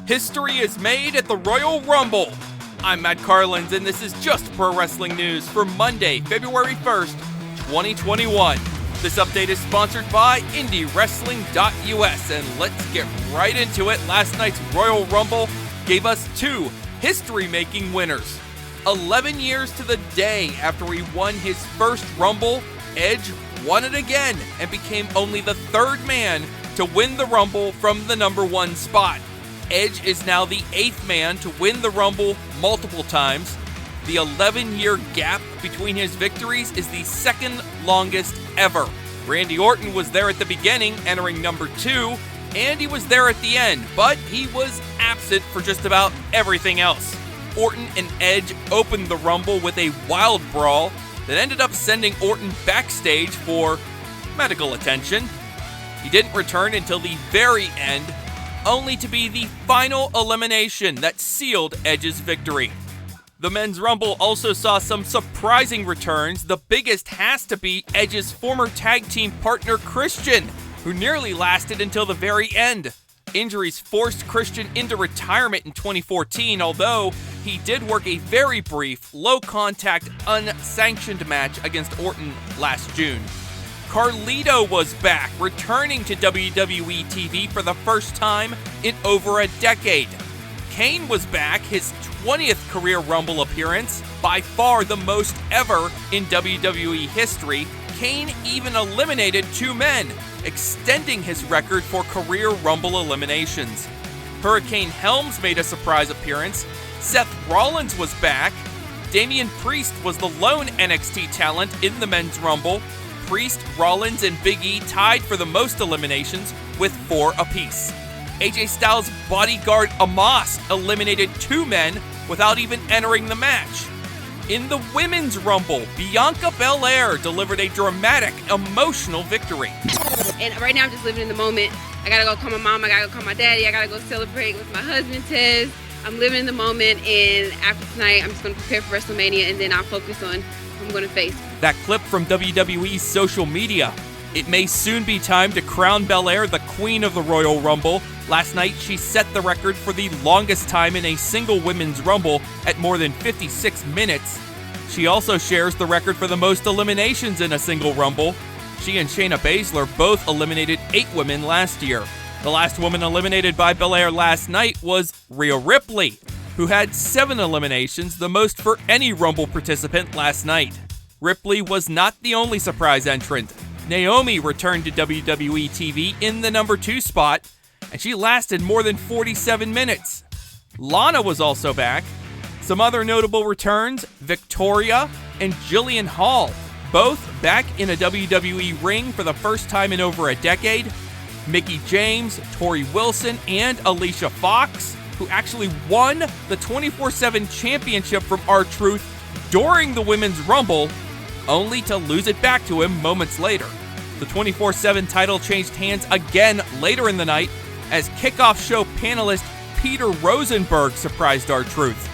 History is made at the Royal Rumble. I'm Matt Carlins, and this is just pro wrestling news for Monday, February 1st, 2021. This update is sponsored by IndieWrestling.us, and let's get right into it. Last night's Royal Rumble gave us two history-making winners. 11 years to the day after he won his first Rumble, Edge won it again and became only the third man to win the Rumble from the number one spot. Edge is now the 8th man to win the Rumble multiple times. The 11-year gap between his victories is the second longest ever. Randy Orton was there at the beginning, entering number 2, and he was there at the end, but he was absent for just about everything else. Orton and Edge opened the Rumble with a wild brawl that ended up sending Orton backstage for medical attention. He didn't return until the very end, only to be the final elimination that sealed Edge's victory. The Men's Rumble also saw some surprising returns. The biggest has to be Edge's former tag team partner Christian, who nearly lasted until the very end. Injuries forced Christian into retirement in 2014, although he did work a very brief, low-contact, unsanctioned match against Orton last June. Carlito was back, returning to WWE TV for the first time in over a decade. Kane was back, his 20th career Rumble appearance, by far the most ever in WWE history. Kane even eliminated 2 men, extending his record for career Rumble eliminations. Hurricane Helms made a surprise appearance. Seth Rollins was back. Damian Priest was the lone NXT talent in the Men's Rumble. Priest, Rollins, and Big E tied for the most eliminations with 4 apiece. AJ Styles' bodyguard Amos eliminated 2 men without even entering the match. In the Women's Rumble, Bianca Belair delivered a dramatic, emotional victory. And right now I'm just living in the moment. I gotta go call my mom, I gotta go call my daddy, I gotta go celebrate with my husband, Tez. I'm living in the moment, and after tonight, I'm just gonna prepare for WrestleMania, and then I'll focus on who I'm gonna face. That clip from WWE's social media. It may soon be time to crown Belair the queen of the Royal Rumble. Last night, she set the record for the longest time in a single Women's Rumble at more than 56 minutes. She also shares the record for the most eliminations in a single Rumble. She and Shayna Baszler both eliminated 8 women last year. The last woman eliminated by Belair last night was Rhea Ripley, who had 7 eliminations, the most for any Rumble participant last night. Ripley was not the only surprise entrant. Naomi returned to WWE TV in the number 2 spot, and she lasted more than 47 minutes. Lana was also back. Some other notable returns, Victoria and Jillian Hall, both back in a WWE ring for the first time in over a decade. Mickie James, Tori Wilson, and Alicia Fox, who actually won the 24/7 championship from R-Truth during the Women's Rumble, only to lose it back to him moments later. The 24/7 title changed hands again later in the night as kickoff show panelist Peter Rosenberg surprised R-Truth.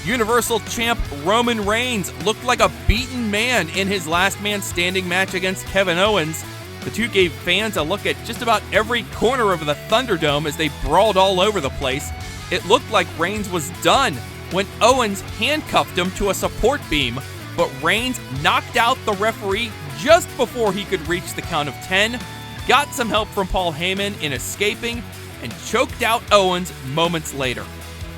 Universal Champ Roman Reigns looked like a beaten man in his last man standing match against Kevin Owens. The two gave fans a look at just about every corner of the Thunderdome as they brawled all over the place. It looked like Reigns was done when Owens handcuffed him to a support beam, but Reigns knocked out the referee just before he could reach the count of 10, got some help from Paul Heyman in escaping, and choked out Owens moments later.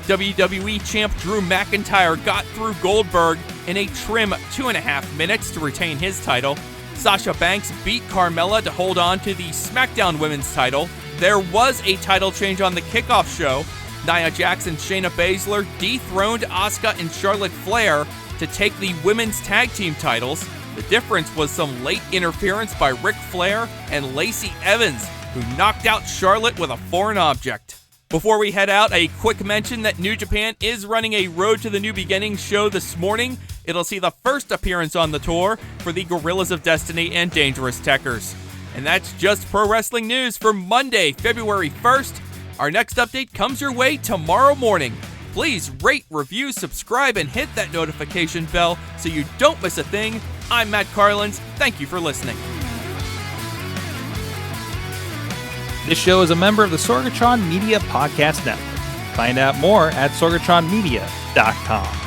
WWE champ Drew McIntyre got through Goldberg in a trim 2.5 minutes to retain his title. Sasha Banks beat Carmella to hold on to the SmackDown Women's title. There was a title change on the kickoff show. Nia Jax and Shayna Baszler dethroned Asuka and Charlotte Flair to take the women's tag team titles. The difference was some late interference by Ric Flair and Lacey Evans, who knocked out Charlotte with a foreign object. Before we head out, a quick mention that New Japan is running a Road to the New Beginnings show this morning. It'll see the first appearance on the tour for the Gorillas of Destiny and Dangerous Tekkers. And that's just pro wrestling news for Monday, February 1st. Our next update comes your way tomorrow morning. Please rate, review, subscribe, and hit that notification bell so you don't miss a thing. I'm Matt Carlins. Thank you for listening. This show is a member of the Sorgatron Media Podcast Network. Find out more at sorgatronmedia.com.